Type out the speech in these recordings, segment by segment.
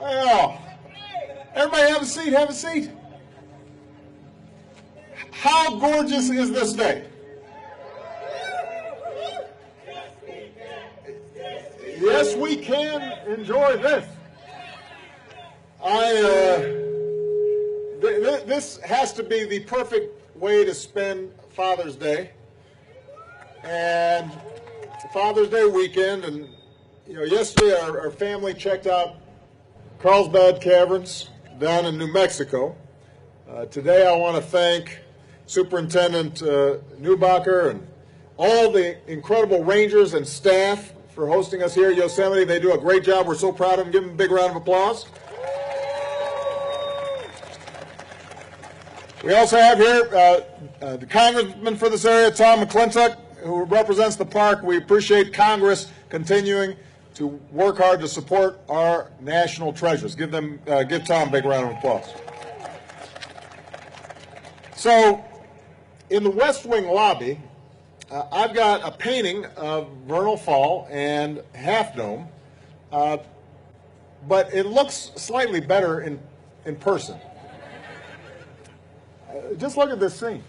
Well, everybody have a seat, have a seat. How gorgeous is this day? Yes, we can enjoy this. This has to be the perfect way to spend Father's Day and Father's Day weekend. And yesterday our family checked out Carlsbad Caverns down in New Mexico. Today I want to thank Superintendent Neubacher and all the incredible rangers and staff for hosting us here at Yosemite. They do a great job. We're so proud of them. Give them a big round of applause. We also have here the congressman for this area, Tom McClintock, who represents the park. We appreciate Congress continuing to work hard to support our national treasures. Give Tom a big round of applause. So, in the West Wing lobby, I've got a painting of Vernal Fall and Half Dome, but it looks slightly better in person. Just look at this scene.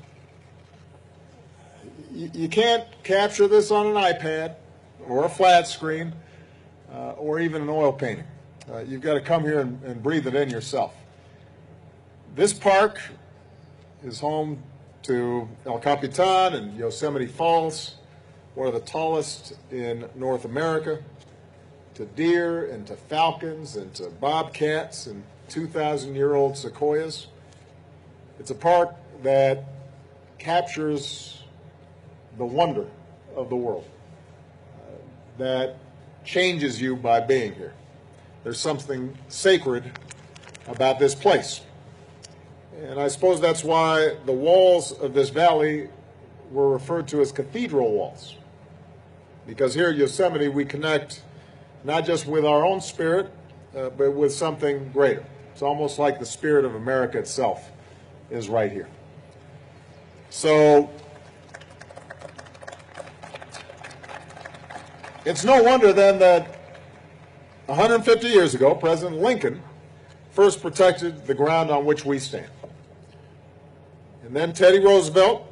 You can't capture this on an iPad or a flat screen or even an oil painting. You've got to come here and breathe it in yourself. This park is home to El Capitan and Yosemite Falls, one of the tallest in North America, to deer and to falcons and to bobcats and 2,000-year-old sequoias. It's a park that captures the wonder of the world, that changes you by being here. There's something sacred about this place. And I suppose that's why the walls of this valley were referred to as cathedral walls. Because here at Yosemite we connect not just with our own spirit, but with something greater. It's almost like the spirit of America itself is right here. So it's no wonder then that 150 years ago, President Lincoln first protected the ground on which we stand. And then Teddy Roosevelt,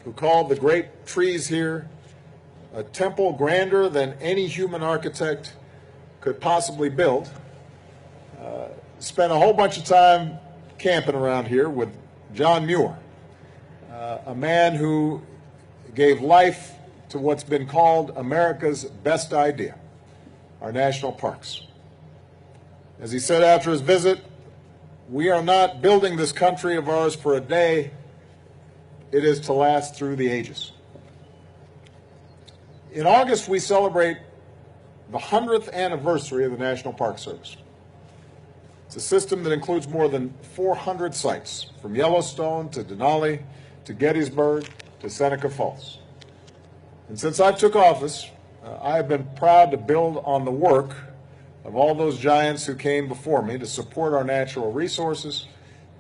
who called the great trees here a temple grander than any human architect could possibly build, spent a whole bunch of time camping around here with John Muir, a man who gave life to what's been called America's best idea, our national parks. As he said after his visit, we are not building this country of ours for a day. It is to last through the ages. In August, we celebrate the 100th anniversary of the National Park Service. It's a system that includes more than 400 sites, from Yellowstone to Denali to Gettysburg to Seneca Falls. And since I took office, I have been proud to build on the work of all those giants who came before me to support our natural resources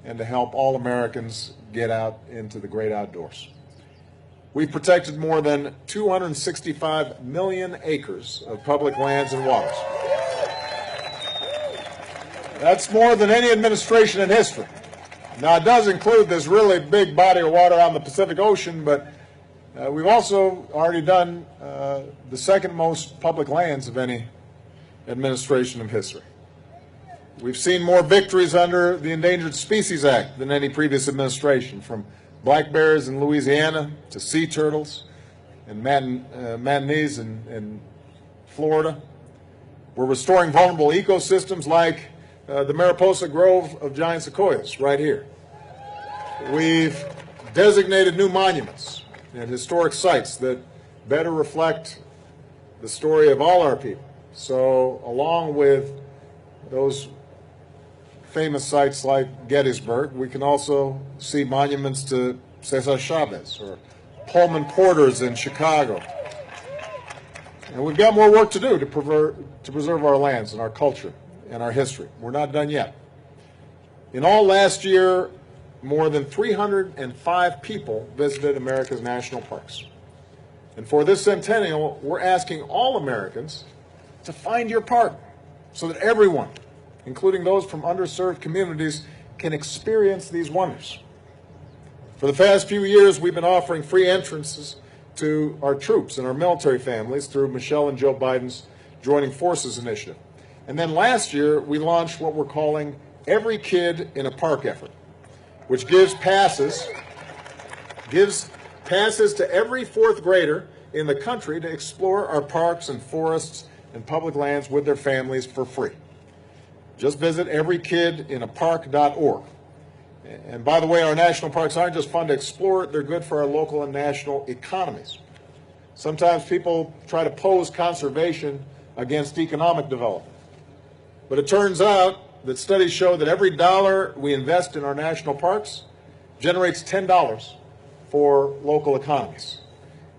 and to help all Americans get out into the great outdoors. We've protected more than 265 million acres of public lands and waters. That's more than any administration in history. Now, it does include this really big body of water on the Pacific Ocean, but we've also already done the second most public lands of any administration of history. We've seen more victories under the Endangered Species Act than any previous administration, from black bears in Louisiana to sea turtles and manatees in Florida. We're restoring vulnerable ecosystems like the Mariposa Grove of giant sequoias right here. We've designated new monuments and historic sites that better reflect the story of all our people. So along with those famous sites like Gettysburg, we can also see monuments to Cesar Chavez or Pullman Porters in Chicago. And we've got more work to do to preserve our lands and our culture and our history. We're not done yet. In all, last year, more than 305 people visited America's national parks. And for this centennial, we're asking all Americans to find your park, so that everyone, including those from underserved communities, can experience these wonders. For the past few years, we've been offering free entrances to our troops and our military families through Michelle and Joe Biden's Joining Forces initiative. And then last year, we launched what we're calling Every Kid in a Park effort, which gives passes to every fourth grader in the country to explore our parks and forests and public lands with their families for free. Just visit everykidinapark.org. And by the way, our national parks aren't just fun to explore, they're good for our local and national economies. Sometimes people try to pose conservation against economic development. But it turns out that studies show that every dollar we invest in our national parks generates $10 for local economies.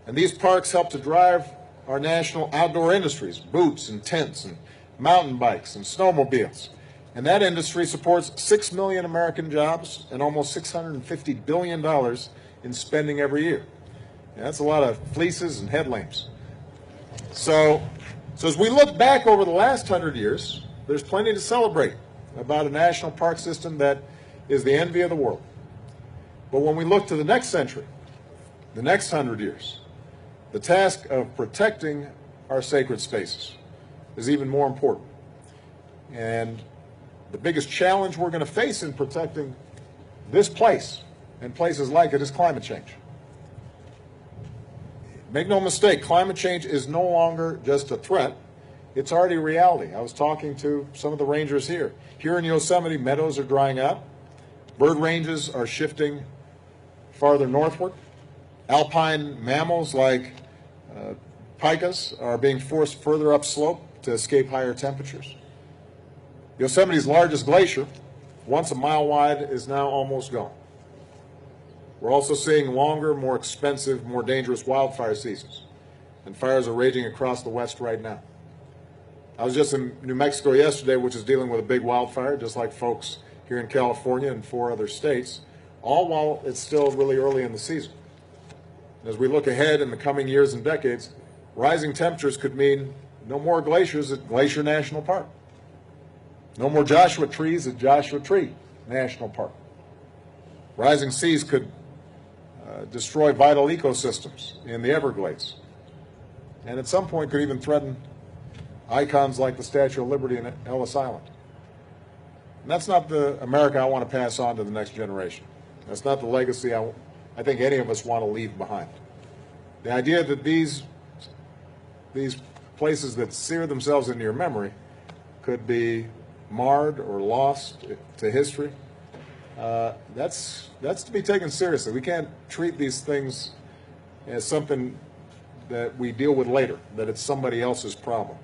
And these parks help to drive our national outdoor industries, boots and tents and mountain bikes and snowmobiles. And that industry supports 6 million American jobs and almost $650 billion in spending every year. And that's a lot of fleeces and headlamps. So as we look back over the last 100 years, there's plenty to celebrate about a national park system that is the envy of the world. But when we look to the next century, the next 100 years, the task of protecting our sacred spaces is even more important. And the biggest challenge we're going to face in protecting this place and places like it is climate change. Make no mistake, climate change is no longer just a threat. It's already a reality. I was talking to some of the rangers here. Here in Yosemite, meadows are drying out. Bird ranges are shifting farther northward. Alpine mammals like pikas are being forced further upslope to escape higher temperatures. Yosemite's largest glacier, once a mile wide, is now almost gone. We're also seeing longer, more expensive, more dangerous wildfire seasons, and fires are raging across the West right now. I was just in New Mexico yesterday, which is dealing with a big wildfire, just like folks here in California and 4 other states, all while it's still really early in the season. As we look ahead in the coming years and decades, rising temperatures could mean no more glaciers at Glacier National Park. No more Joshua trees at Joshua Tree National Park. Rising seas could destroy vital ecosystems in the Everglades. And at some point could even threaten icons like the Statue of Liberty in Ellis Island. And that's not the America I want to pass on to the next generation. That's not the legacy I think any of us want to leave behind. The idea that these places that sear themselves into your memory could be marred or lost to history, that's to be taken seriously. We can't treat these things as something that we deal with later, that it's somebody else's problem.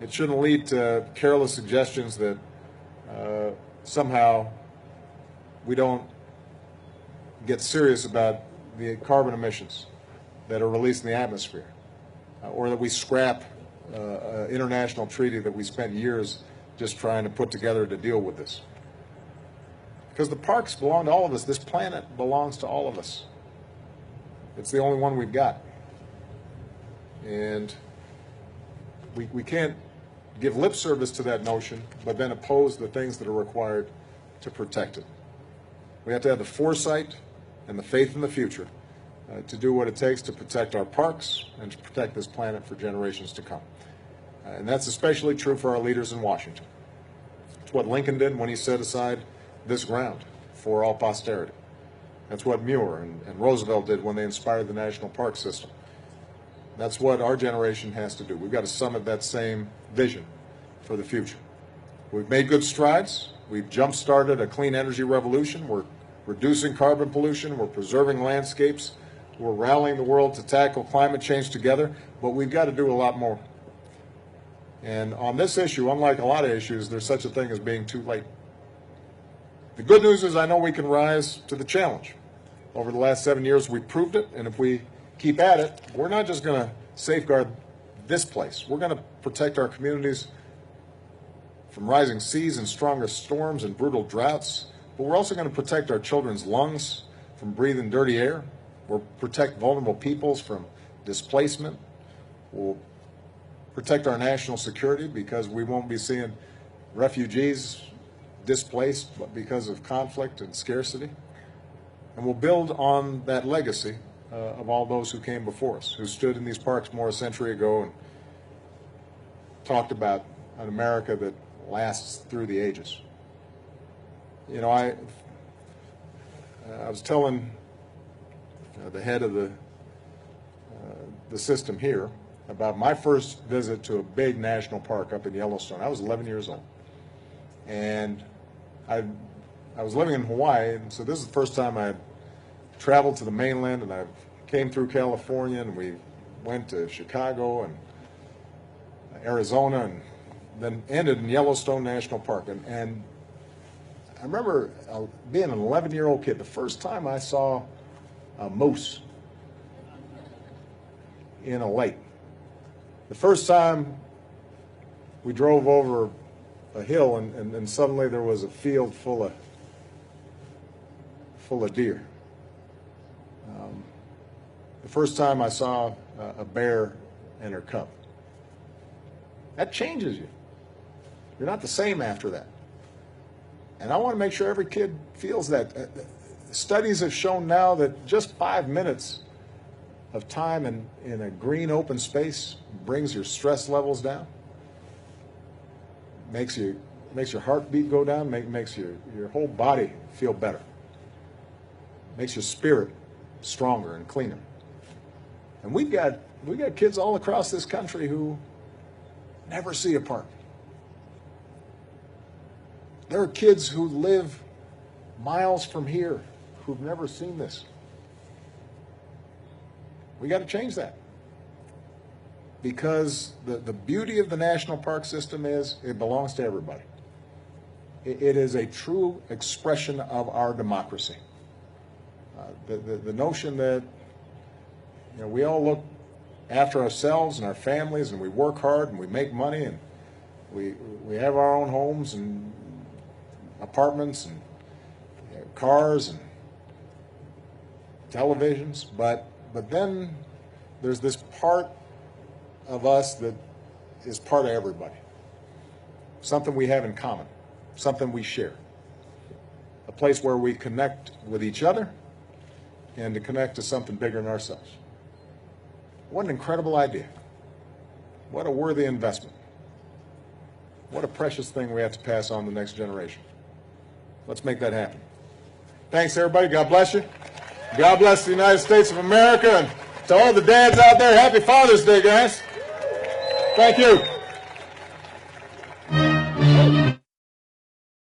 It shouldn't lead to careless suggestions that somehow we don't get serious about the carbon emissions that are released in the atmosphere, or that we scrap an international treaty that we spent years just trying to put together to deal with this. Because the parks belong to all of us. This planet belongs to all of us. It's the only one we've got. And we can't give lip service to that notion, but then oppose the things that are required to protect it. We have to have the foresight and the faith in the future to do what it takes to protect our parks and to protect this planet for generations to come. And that's especially true for our leaders in Washington. It's what Lincoln did when he set aside this ground for all posterity. That's what Muir and Roosevelt did when they inspired the national park system. That's what our generation has to do. We've got to summit that same vision for the future. We've made good strides. We've jump-started a clean energy revolution. We're reducing carbon pollution. We're preserving landscapes. We're rallying the world to tackle climate change together, but we've got to do a lot more. And on this issue, unlike a lot of issues, there's such a thing as being too late. The good news is I know we can rise to the challenge. Over the last 7 years, we've proved it, and if we keep at it, we're not just going to safeguard this place. We're going to protect our communities from rising seas and stronger storms and brutal droughts, but we're also going to protect our children's lungs from breathing dirty air. We'll protect vulnerable peoples from displacement. We'll protect our national security, because we won't be seeing refugees displaced because of conflict and scarcity. And we'll build on that legacy of all those who came before us, who stood in these parks more a century ago and talked about an America that lasts through the ages. You know, I was telling the head of the system here about my first visit to a big national park up in Yellowstone. I was 11 years old, and I was living in Hawaii, and so this is the first time I traveled to the mainland, and I came through California, and we went to Chicago and Arizona, and then ended in Yellowstone National Park. And I remember being an 11-year-old kid, the first time I saw a moose in a lake. The first time we drove over a hill, and suddenly there was a field full of deer. The first time I saw a bear and her cub. That changes you. You're not the same after that. And I want to make sure every kid feels that. Studies have shown now that just 5 minutes of time in a green open space brings your stress levels down, makes your heartbeat go down, makes your whole body feel better, makes your spirit stronger and cleaner. And we've got kids all across this country who never see a park. There are kids who live miles from here who've never seen this. We got to change that, because the beauty of the national park system is it belongs to everybody. It is a true expression of our democracy. The notion that, you know, we all look after ourselves and our families, and we work hard and we make money, and we have our own homes and apartments and cars and televisions, but then there's this part of us that is part of everybody. Something we have in common, something we share. A place where we connect with each other and to connect to something bigger than ourselves. What an incredible idea. What a worthy investment. What a precious thing we have to pass on to the next generation. Let's make that happen. Thanks, everybody. God bless you. God bless the United States of America, and to all the dads out there, happy Father's Day, guys. Thank you.